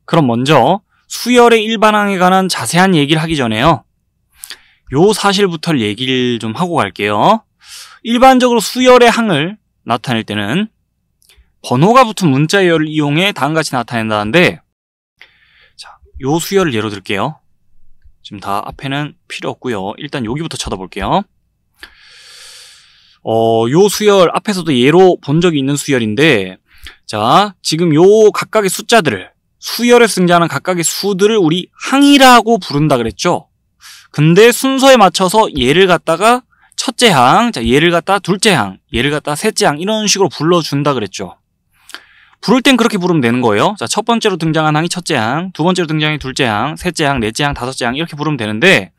그럼 먼저 수열의 일반항에 관한 자세한 얘기를 하기 전에요. 요 사실부터 얘기를 좀 하고 갈게요. 일반적으로 수열의 항을 나타낼 때는 번호가 붙은 문자열을 이용해 다음같이 나타낸다는데, 자, 요 수열을 예로 들게요. 지금 다 앞에는 필요 없고요. 일단 여기부터 쳐다볼게요. 요 수열 앞에서도 예로 본 적이 있는 수열인데, 자, 지금 요 각각의 숫자들을, 수열에 등장하는 각각의 수들을 우리 항이라고 부른다 그랬죠. 근데 순서에 맞춰서 얘를 갖다가 첫째 항, 자, 얘를 갖다 둘째 항, 얘를 갖다 셋째 항, 이런 식으로 불러준다 그랬죠. 부를 땐 그렇게 부르면 되는 거예요. 자, 첫 번째로 등장한 항이 첫째 항, 두 번째로 등장한 둘째 항, 셋째 항, 넷째 항, 다섯째 항, 이렇게 부르면 되는데,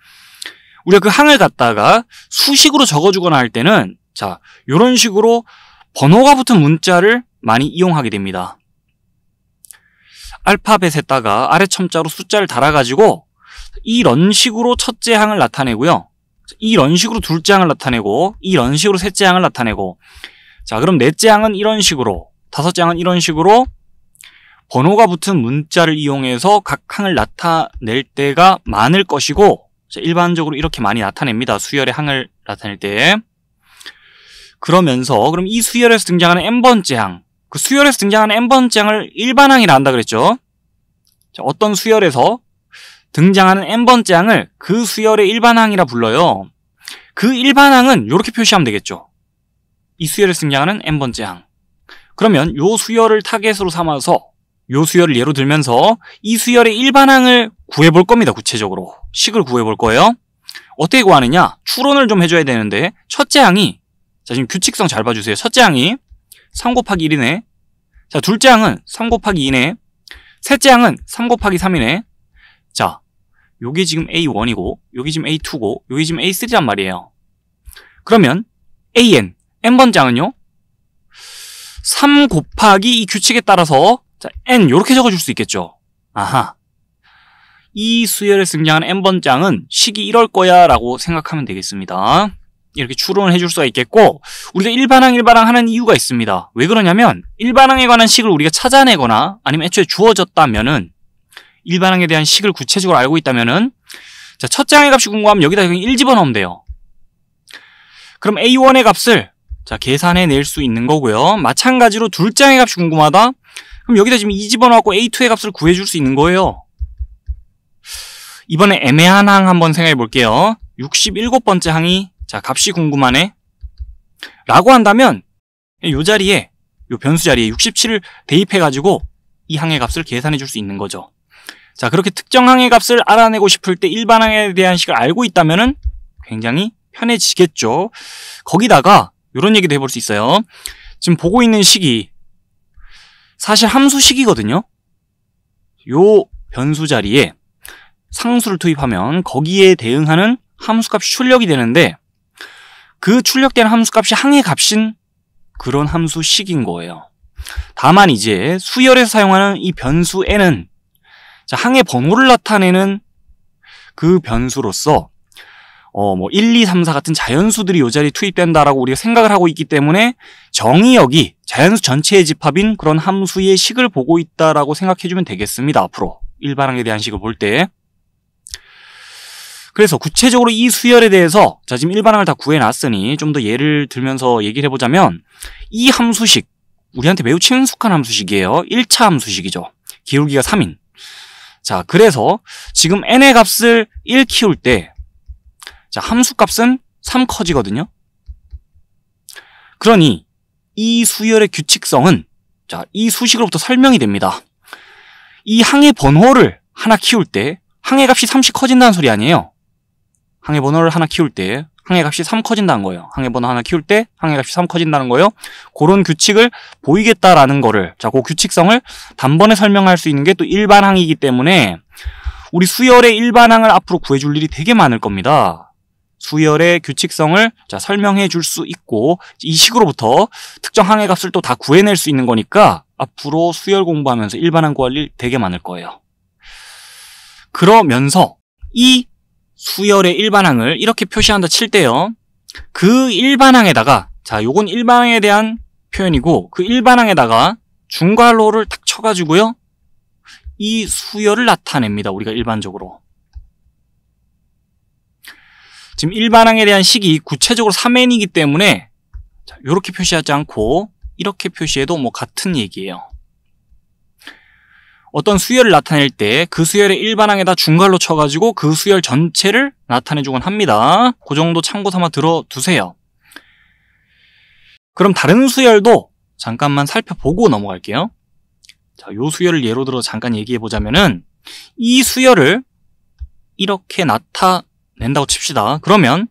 우리가 그 항을 갖다가 수식으로 적어주거나 할 때는, 자, 요런 식으로 번호가 붙은 문자를 많이 이용하게 됩니다. 알파벳에다가 아래 첨자로 숫자를 달아가지고 이런 식으로 첫째 항을 나타내고요. 이런 식으로 둘째 항을 나타내고, 이런 식으로 셋째 항을 나타내고, 자, 그럼 넷째 항은 이런 식으로, 다섯째 항은 이런 식으로 번호가 붙은 문자를 이용해서 각 항을 나타낼 때가 많을 것이고, 자, 일반적으로 이렇게 많이 나타냅니다. 수열의 항을 나타낼 때. 그러면서 그럼 이 수열에서 등장하는 n번째 항, 그 수열에서 등장하는 n번째 항을 일반항이라 한다 그랬죠. 자, 어떤 수열에서 등장하는 n번째 항을 그 수열의 일반항이라 불러요. 그 일반항은 이렇게 표시하면 되겠죠. 이 수열에서 등장하는 n번째 항. 그러면 요 수열을 타겟으로 삼아서 요 수열을 예로 들면서 이 수열의 일반항을 구해볼 겁니다. 구체적으로 식을 구해볼 거예요. 어떻게 구하느냐? 추론을 좀 해줘야 되는데, 첫째 항이, 자, 지금 규칙성 잘 봐주세요. 첫째 항이 3 곱하기 1이네. 자, 둘째 항은 3 곱하기 2네. 셋째 항은 3 곱하기 3이네. 자, 요게 지금 A1이고, 요게 지금 A2고, 요게 지금 A3란 말이에요. 그러면 n번째 항은요? 3 곱하기 이 규칙에 따라서, 자, n 요렇게 적어줄 수 있겠죠. 아하. 이 수열에 등장하는 n번째 항은 식이 이럴 거야 라고 생각하면 되겠습니다. 이렇게 추론을 해줄 수가 있겠고, 우리가 일반항 하는 이유가 있습니다. 왜 그러냐면, 일반항에 관한 식을 우리가 찾아내거나 아니면 애초에 주어졌다면은, 일반항에 대한 식을 구체적으로 알고 있다면은, 자, 첫째 항의 값이 궁금하면 여기다 그냥 1 집어넣으면 돼요. 그럼 A1의 값을, 자, 계산해낼 수 있는 거고요. 마찬가지로 둘째 항의 값이 궁금하다? 그럼 여기다 지금 2 집어넣고 A2의 값을 구해줄 수 있는 거예요. 이번에 애매한 항 한번 생각해 볼게요. 67번째 항이, 자, 값이 궁금하네 라고 한다면 요 자리에, 요 변수 자리에 67을 대입해가지고 이 항의 값을 계산해 줄 수 있는 거죠. 자, 그렇게 특정 항의 값을 알아내고 싶을 때 일반항에 대한 식을 알고 있다면은 굉장히 편해지겠죠. 거기다가 요런 얘기도 해볼 수 있어요. 지금 보고 있는 식이 사실 함수식이거든요. 요 변수 자리에 상수를 투입하면 거기에 대응하는 함수값이 출력이 되는데, 그 출력되는 함수값이 항의 값인 그런 함수식인 거예요. 다만 이제 수열에서 사용하는 이 변수 n은, 자, 항의 번호를 나타내는 그 변수로서 1, 2, 3, 4 같은 자연수들이 이 자리에 투입된다라고 우리가 생각을 하고 있기 때문에 정의역이 자연수 전체의 집합인 그런 함수의 식을 보고 있다라고 생각해주면 되겠습니다. 앞으로 일반항에 대한 식을 볼 때. 그래서 구체적으로 이 수열에 대해서, 자, 지금 일반항을 다 구해놨으니 좀 더 예를 들면서 얘기를 해보자면, 이 함수식, 우리한테 매우 친숙한 함수식이에요. 1차 함수식이죠. 기울기가 3인. 자, 그래서 지금 n의 값을 1 키울 때, 자, 함수값은 3 커지거든요. 그러니 이 수열의 규칙성은, 자, 이 수식으로부터 설명이 됩니다. 이 항의 번호를 하나 키울 때 항의 값이 3씩 커진다는 소리 아니에요. 항의 번호를 하나 키울 때 항의 값이 3 커진다는 거예요. 항의 번호 하나 키울 때 항의 값이 3 커진다는 거예요. 그런 규칙을 보이겠다라는 거를, 자, 그 규칙성을 단번에 설명할 수 있는 게 또 일반항이기 때문에 우리 수열의 일반항을 앞으로 구해줄 일이 되게 많을 겁니다. 수열의 규칙성을, 자, 설명해 줄 수 있고, 이 식으로부터 특정 항의 값을 또 다 구해낼 수 있는 거니까 앞으로 수열 공부하면서 일반항 구할 일 되게 많을 거예요. 그러면서 이 수열의 일반항을 이렇게 표시한다 칠 때요, 그 일반항에다가, 자, 요건 일반항에 대한 표현이고, 그 일반항에다가 중괄호를 딱 쳐가지고요, 이 수열을 나타냅니다. 우리가 일반적으로. 지금 일반항에 대한 식이 구체적으로 3n이기 때문에 이렇게 표시하지 않고 이렇게 표시해도 뭐 같은 얘기예요. 어떤 수열을 나타낼 때 그 수열의 일반항에다 중괄호 쳐가지고 그 수열 전체를 나타내주곤 합니다. 그 정도 참고 삼아 들어두세요. 그럼 다른 수열도 잠깐만 살펴보고 넘어갈게요. 자, 요 수열을 예로 들어 잠깐 얘기해 보자면은 이 수열을 이렇게 나타낸다고 칩시다. 그러면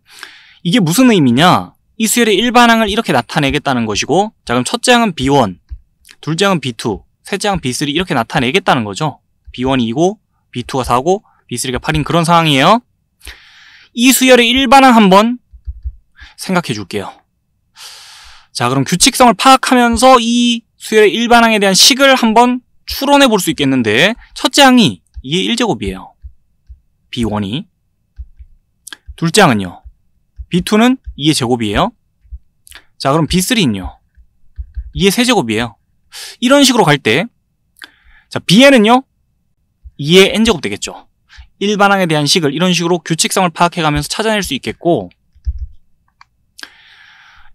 이게 무슨 의미냐? 이 수열의 일반항을 이렇게 나타내겠다는 것이고, 자, 그럼 첫째 항은 B1, 둘째 항은 B2, 셋째 항은 B3 이렇게 나타내겠다는 거죠. B1이 2고 B2가 4고 B3가 8인 그런 상황이에요. 이 수열의 일반항 한번 생각해 줄게요. 자, 그럼 규칙성을 파악하면서 이 수열의 일반항에 대한 식을 한번 추론해 볼 수 있겠는데, 첫째 항이 2의 1제곱이에요. B1이. 둘째 항은요. B2는 2의 제곱이에요. 자, 그럼 B3는요. 2의 세제곱이에요. 이런 식으로 갈 때, 자, Bn은요. 2의 n제곱 되겠죠. 일반항에 대한 식을 이런 식으로 규칙성을 파악해가면서 찾아낼 수 있겠고,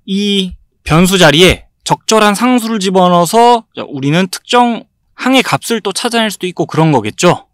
이 변수 자리에 적절한 상수를 집어넣어서 우리는 특정 항의 값을 또 찾아낼 수도 있고 그런 거겠죠.